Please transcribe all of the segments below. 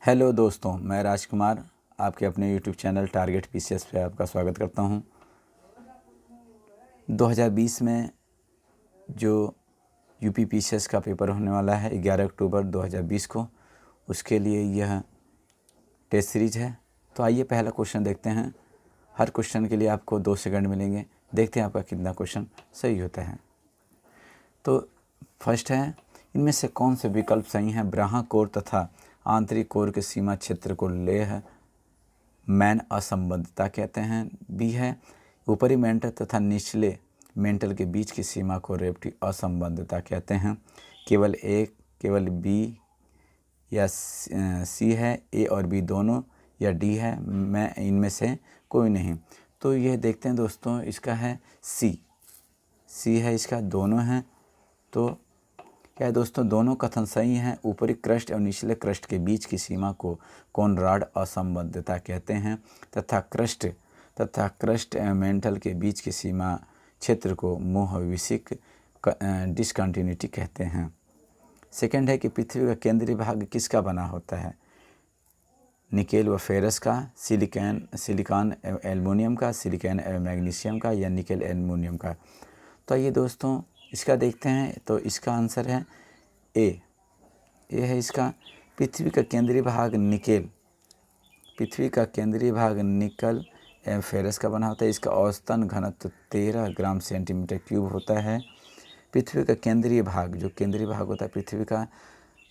Hello दोस्तों, मैं राजकुमार आपके अपने यूट्यूब चैनल टारगेट पीसीएस पे आपका स्वागत करता हूं। 2020 में जो यूपी पीसीएस का पेपर होने वाला है 11 अक्टूबर 2020 को, उसके लिए यह टेस्ट सीरीज है। तो आइए पहला क्वेश्चन देखते हैं। हर क्वेश्चन के लिए आपको 2 सेकंड मिलेंगे। देखते हैं आपका कितना क्वेश्चन सही होता है। तो फर्स्ट है, इनमें से कौन से विकल्प सही हैं? ब्राहा कोर तथा आंतरिक कोर के सीमा क्षेत्र को लेह मैन असंबद्धता कहते हैं। बी है, ऊपरी मेंटल तथा निचले मेंटल के बीच की सीमा को रेप्टी असंबद्धता कहते हैं। केवल बी या सी है, ए और बी दोनों, या डी है मैं इनमें से कोई नहीं। तो ये देखते हैं दोस्तों, इसका है सी है, इसका दोनों हैं। तो क्या है दोस्तों, दोनों कथन सही हैं। ऊपरी क्रस्ट और निचले क्रस्ट के बीच की सीमा को कोनराड असंबद्धता कहते हैं तथा क्रस्ट मेंटल के बीच की सीमा क्षेत्र को मोहविसिक डिसकंटिन्यूटी कहते हैं। सेकंड है कि पृथ्वी का केंद्रीय भाग किसका बना होता है? निकेल व फेरस का, सिलिकॉन एल्युमिनियम का, सिलिकॉन एवं मैग्नीशियम का, या निकेल एल्युमिनियम का। तो ये दोस्तों इसका देखते हैं। तो इसका आंसर है ए है इसका। पृथ्वी का केंद्रीय भाग निकेल एवं फेरस का बना होता है। इसका औसतन घनत्व 13 ग्राम सेंटीमीटर क्यूब होता है। पृथ्वी का केंद्रीय भाग होता है पृथ्वी का,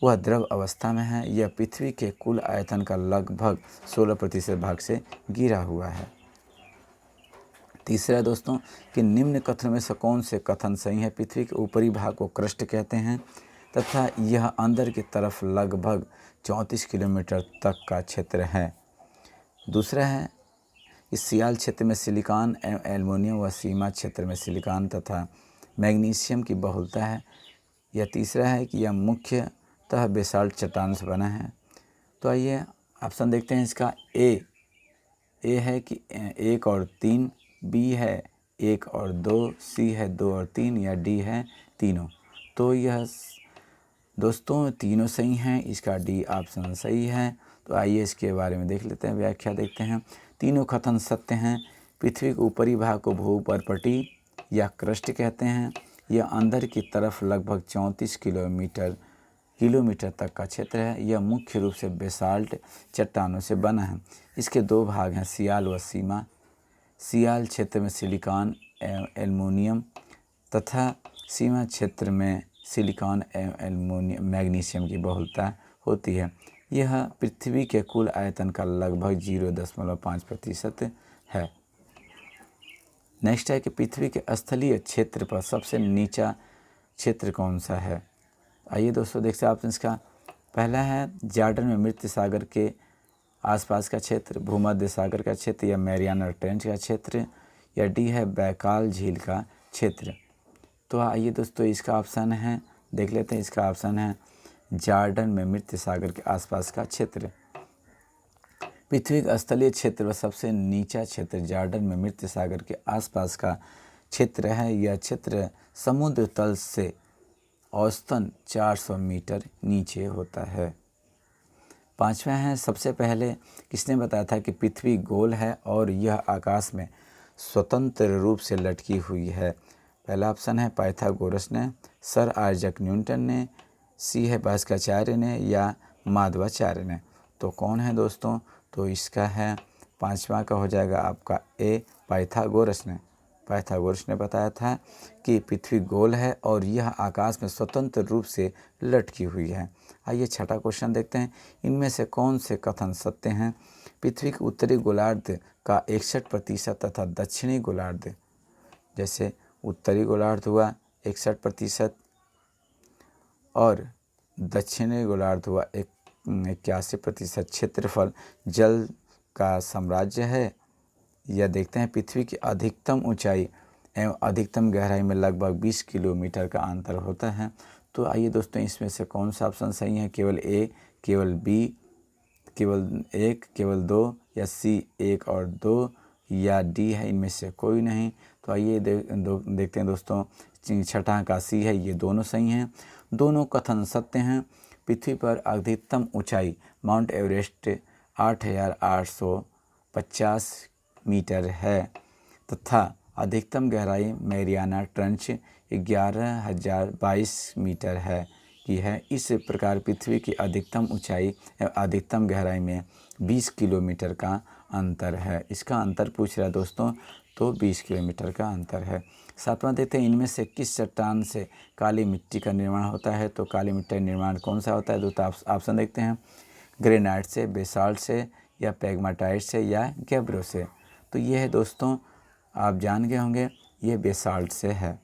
वह द्रव अवस्था में है। यह पृथ्वी के कुल आयतन का लगभग 16% भाग से घिरा हुआ है। तीसरा दोस्तों कि निम्न कथनों में से कौन से कथन सही है? पृथ्वी के ऊपरी भाग को क्रस्ट कहते हैं तथा यह अंदर की तरफ लगभग 34 किलोमीटर तक का क्षेत्र है। दूसरा है, इस सियाल क्षेत्र में सिलिकॉन एवं एल्युमिनियम व सीमा क्षेत्र में सिलिकॉन तथा मैग्नीशियम की बहुलता है। या तीसरा है कि यह मुख्यतः बेसाल्ट चट्टान से बना है। तो आइए ऑप्शन देखते हैं। इसका ए है कि 1 और 3, बी है 1 और 2, सी है 2 और 3, या डी है तीनों। तो यह दोस्तों तीनों सही हैं, इसका डी ऑप्शन सही है। तो आइए इसके बारे में देख लेते हैं, व्याख्या देखते हैं। तीनों कथन सत्य हैं। पृथ्वी के ऊपरी भाग को भूपर्पटी या क्रस्ट कहते हैं। यह अंदर की तरफ लगभग 34 किलोमीटर तक का क्षेत्र है। यह मुख्य रूप से बेसाल्ट चट्टानों से बना है। इसके 2 भाग हैं, सियाल व सीमा। सियाल क्षेत्र में सिलिकॉन एवं एल्युमिनियम तथा सीमा क्षेत्र में सिलिकॉन एवं मैग्नीशियम की बहुलता होती है। यह पृथ्वी के कुल आयतन का लगभग 0.5% है। नेक्स्ट है कि पृथ्वी के स्थलीय क्षेत्र पर सबसे नीचा क्षेत्र कौन सा है? आइए दोस्तों देखते हैं ऑप्शन का। पहला है जॉर्डन में मृत सागर के आसपास का क्षेत्र, भूमध्य सागर का क्षेत्र, या मैरियाना ट्रेंच का क्षेत्र, या डी है बैकाल झील का क्षेत्र। तो आइए दोस्तों इसका ऑप्शन है, देख लेते हैं। इसका ऑप्शन है जॉर्डन में मृत सागर के आसपास का क्षेत्र। पृथ्वी का स्थलीय क्षेत्र व सबसे नीचा क्षेत्र जॉर्डन में मृत सागर के आसपास का क्षेत्र है। यह क्षेत्र समुद्र तल से औसतन 400 मीटर नीचे होता है। पांचवा है, सबसे पहले किसने बताया था कि पृथ्वी गोल है और यह आकाश में स्वतंत्र रूप से लटकी हुई है? पहला ऑप्शन है पाइथागोरस ने, सर आइजैक न्यूटन ने, सी है भास्कराचार्य ने, या माधवाचार्य ने। तो कौन है दोस्तों? तो इसका है पांचवा का हो जाएगा आपका ए, पाइथागोरस ने बताया था कि पृथ्वी गोल है और यह आकाश में स्वतंत्र रूप से लटकी हुई है। आइए छठा क्वेश्चन देखते हैं। इनमें से कौन से कथन सत्य हैं? पृथ्वी के उत्तरी गोलार्ध का 61% तथा दक्षिणी गोलार्ध, जैसे उत्तरी गोलार्ध हुआ 61% और दक्षिणी गोलार्ध हुआ 81% क्षेत्रफल जल का साम्राज्य है। यह देखते हैं पृथ्वी की अधिकतम ऊंचाई एवं अधिकतम गहराई में लगभग 20 किलोमीटर का अंतर होता है। तो आइए दोस्तों इसमें से कौन सा ऑप्शन सही है? केवल ए, केवल बी, केवल 1, केवल 2, या सी 1 और 2, या डी है इनमें से कोई नहीं। तो आइए देखते हैं दोस्तों। छठा का सी है, ये दोनों सही हैं। दोनों कथन सत्य हैं। पृथ्वी पर अधिकतम ऊंचाई माउंट एवरेस्ट 8,850 मीटर है तथा अधिकतम गहराई मैरियाना ट्रेंच 11,022 मीटर है की है। इस प्रकार पृथ्वी की अधिकतम ऊंचाई एवं अधिकतम गहराई में 20 किलोमीटर का अंतर है। इसका अंतर पूछ रहा है दोस्तों, तो 20 किलोमीटर का अंतर है। सातवां देखते हैं, इनमें से किस चट्टान से काली मिट्टी का निर्माण होता है। तो काली मिट्टी का निर्माण कौन सा होता है दोस्तों, ऑप्शन देखते हैं, ग्रेनाइट से, बेसाल्ट से, या पैग्माटाइट से, या गैब्रो से। तो ये है दोस्तों, आप जान गए होंगे, ये बेसाल्ट से है।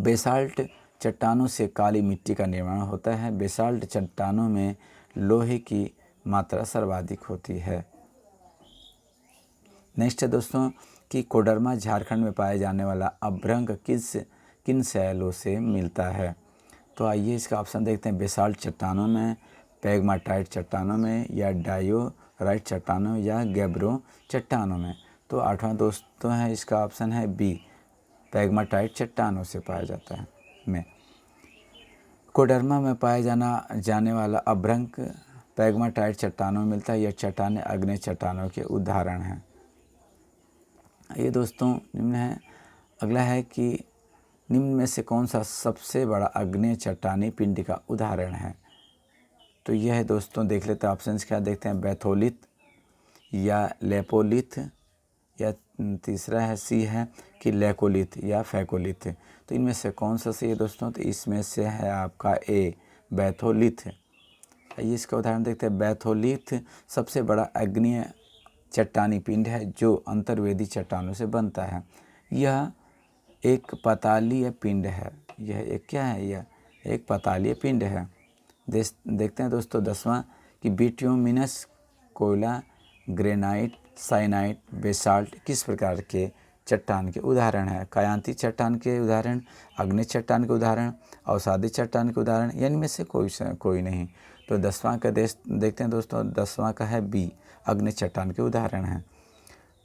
बेसाल्ट चट्टानों से काली मिट्टी का निर्माण होता है। बेसाल्ट चट्टानों में लोहे की मात्रा सर्वाधिक होती है। नेक्स्ट है दोस्तों कि कोडरमा झारखंड में पाया जाने वाला अभ्रंग किन शैलों से मिलता है। तो आइए इसका ऑप्शन देखते हैं, बेसाल्ट चट्टानों में, पैग्माटाइट चट्टानों में, या डायोराइट चट्टानों, या गैब्रो चट्टानों में। तो आठवां दोस्तों है इसका ऑप्शन है बी, पैग्माटाइट चट्टानों से पाया जाता है में। कोडरमा में पाया जाने वाला अभ्रंग पैग्माटाइट चट्टानों में मिलता है। यह चट्टानें आग्नेय चट्टानों के उदाहरण हैं। ये दोस्तों निम्न है। अगला है कि निम्न में से कौन सा सबसे बड़ा आग्नेय चट्टानी पिंड का उदाहरण है। तो यह है दोस्तों, देख लेते हैं ऑप्शंस क्या देखते हैं, बैथोलिथ या लेपोलिथ, या तीसरा है सी है कि लेकोलिथ या फैकोलिथ। तो इनमें से कौन सा सही है दोस्तों, तो इसमें से है आपका ए, बैथोलिथ। ये इसका उदाहरण देखते हैं, बैथोलिथ सबसे बड़ा आग्नेय चट्टानी पिंड है जो अंतर्वेदी चट्टानों से बनता है। यह एक पतालीय पिंड है। यह एक क्या है, यह एक पतालीय पिंड है। देखते हैं दोस्तों 10वां कि बिट्यूमिनस कोयला, ग्रेनाइट, साइनाइट, बेसाल्ट किस प्रकार के चट्टान के उदाहरण है। कायांती चट्टान के उदाहरण, आग्नेय चट्टान के उदाहरण, अवसादी चट्टान के उदाहरण, या इनमें से कोई नहीं। तो 10वां का देखते हैं दोस्तों, 10वां का है बी, आग्नेय चट्टान के उदाहरण हैं।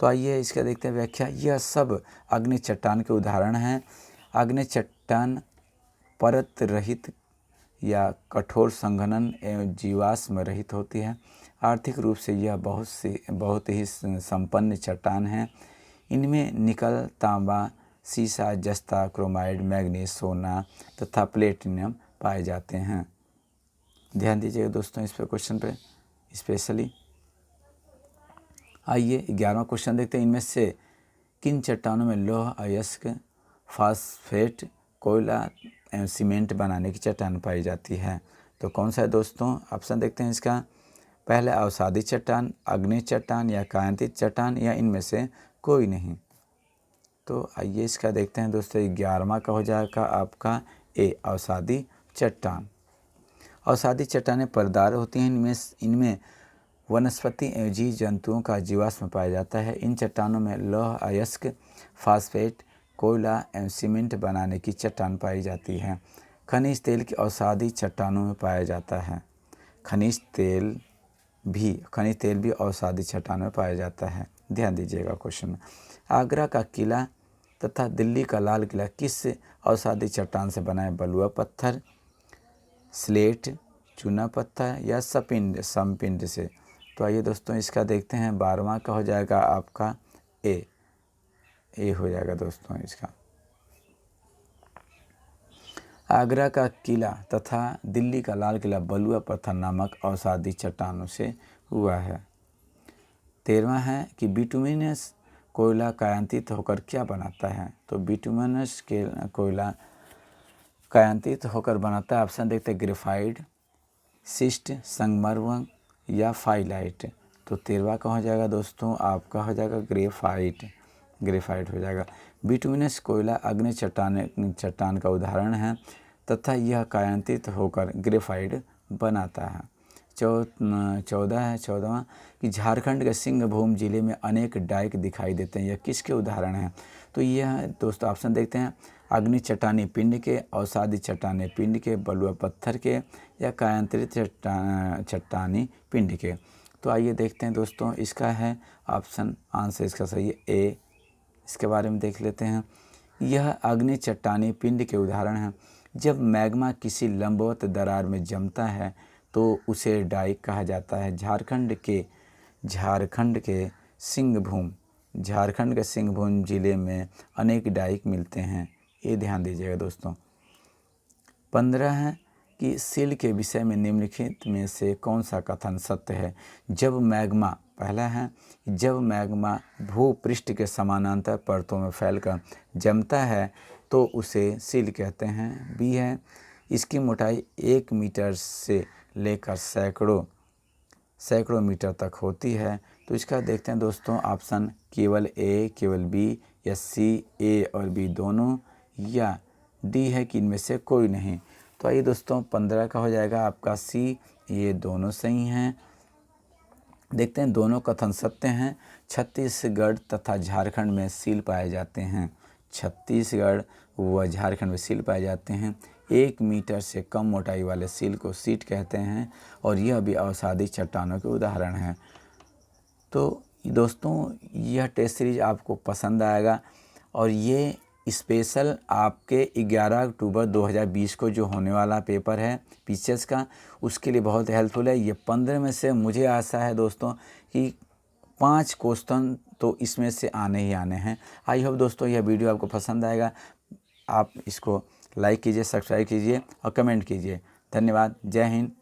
तो आइए इसका देखते हैं व्याख्या। यह सब आग्नेय चट्टान के उदाहरण हैं। आग्नेय चट्टान परत रहित या कठोर संघनन एवं जीवाश्म रहित होती है। आर्थिक रूप से यह बहुत ही संपन्न चट्टान है। इनमें निकल, तांबा, सीसा, जस्ता, क्रोमाइड, मैग्नीज, सोना तथा प्लेटिनम पाए जाते हैं। ध्यान दीजिएगा दोस्तों इस पर क्वेश्चन पे स्पेशली। आइए 11वां क्वेश्चन देखते हैं, इनमें से किन चट्टानों में लौह अयस्क, फास्फेट, कोयला एवं सीमेंट बनाने की चट्टान पाई जाती है। तो कौन सा है दोस्तों, ऑप्शन देखते हैं इसका, पहले अवसादी चट्टान, आग्नेय चट्टान, या कायांतित चट्टान, या इनमें से कोई नहीं। तो आइए इसका देखते हैं दोस्तों, 11वां का हो जाएगा आपका ए, अवसादी चट्टान। अवसादी चट्टानें परदार होती हैं। इनमें वनस्पति एवं जीव जंतुओं का जीवाश्म पाया जाता है। इन चट्टानों में लौह अयस्क, फास्फेट, कोयला एवं सीमेंट बनाने की चट्टान पाई जाती है। खनिज तेल की अवसादी चट्टानों में पाया जाता है। खनिज तेल भी अवसादी चट्टानों में पाया जाता है। ध्यान दीजिएगा क्वेश्चन में। आगरा का किला तथा दिल्ली का लाल किला किस अवसादी चट्टान से बना है। बलुआ पत्थर, स्लेट, चूना पत्थर, या समपिंड से। तो आइए दोस्तों इसका देखते हैं, 12वां का हो जाएगा आपका ए हो जाएगा दोस्तों इसका। आगरा का किला तथा दिल्ली का लाल किला बलुआ पत्थर नामक अवसादी चट्टानों से हुआ है। 13वां है कि बिटुमिनस कोयला कायांतित होकर क्या बनाता है। तो बिटुमिनस कोयला कायांतित होकर बनाता है। ऑप्शन देखते हैं, ग्रेफाइट, सिस्ट, संगमरमर, या फाइलाइट। तो 13वां का हो जाएगा दोस्तों आपका हो जाएगा ग्रेफाइट हो जाएगा। बिटुमिनस कोयला आग्नेय चट्टान का उदाहरण है तथा यह कायांतित होकर ग्रेफाइट बनाता है। 14वां कि झारखंड के सिंहभूम जिले में अनेक डाइक दिखाई देते हैं। यह किसके उदाहरण हैं। तो यह दोस्तों ऑप्शन देखते हैं, आग्नेय चट्टानी पिंड के, अवसादी चट्टानी पिंड के, बलुआ पत्थर के, या कायांतरित चट्टानी पिंड के। तो आइए देखते हैं दोस्तों इसका है ऑप्शन आंसर इसका सही है ए। इसके बारे में देख लेते हैं। यह आग्नेय चट्टानी पिंड के उदाहरण हैं। जब मैग्मा किसी लंबवत दरार में जमता है तो उसे डाइक कहा जाता है। झारखंड के सिंहभूम जिले में अनेक डाइक मिलते हैं, ये ध्यान दीजिएगा दोस्तों। 15 है कि सील के विषय में निम्नलिखित में से कौन सा कथन सत्य है। पहला है, जब मैग्मा भूपृष्ठ के समानांतर परतों में फैलकर जमता है तो उसे सील कहते हैं। बी है, इसकी मोटाई 1 मीटर से लेकर सैकड़ों मीटर तक होती है। तो इसका देखते हैं दोस्तों ऑप्शन, केवल ए, केवल बी, या सी, ए और बी दोनों, या डी है कि इनमें से कोई नहीं। तो आइए दोस्तों 15 का हो जाएगा आपका सी, ये दोनों सही हैं। देखते हैं दोनों कथन सत्य हैं। छत्तीसगढ़ तथा झारखंड में सील पाए जाते हैं। छत्तीसगढ़ व झारखंड में सील पाए जाते हैं। 1 मीटर से कम मोटाई वाले सील को सीट कहते हैं और यह भी अवसादी चट्टानों के उदाहरण हैं। तो दोस्तों यह टेस्ट सीरीज आपको पसंद आएगा और ये स्पेशल आपके 11 अक्टूबर 2020 को जो होने वाला पेपर है पीसीएस का, उसके लिए बहुत हेल्पफुल है। ये 15 में से मुझे आशा है दोस्तों कि 5 क्वेश्चन तो इसमें से आने ही आने हैं। आई होप दोस्तों यह वीडियो आपको पसंद आएगा। आप इसको लाइक कीजिए, सब्सक्राइब कीजिए और कमेंट कीजिए। धन्यवाद। जय हिंद।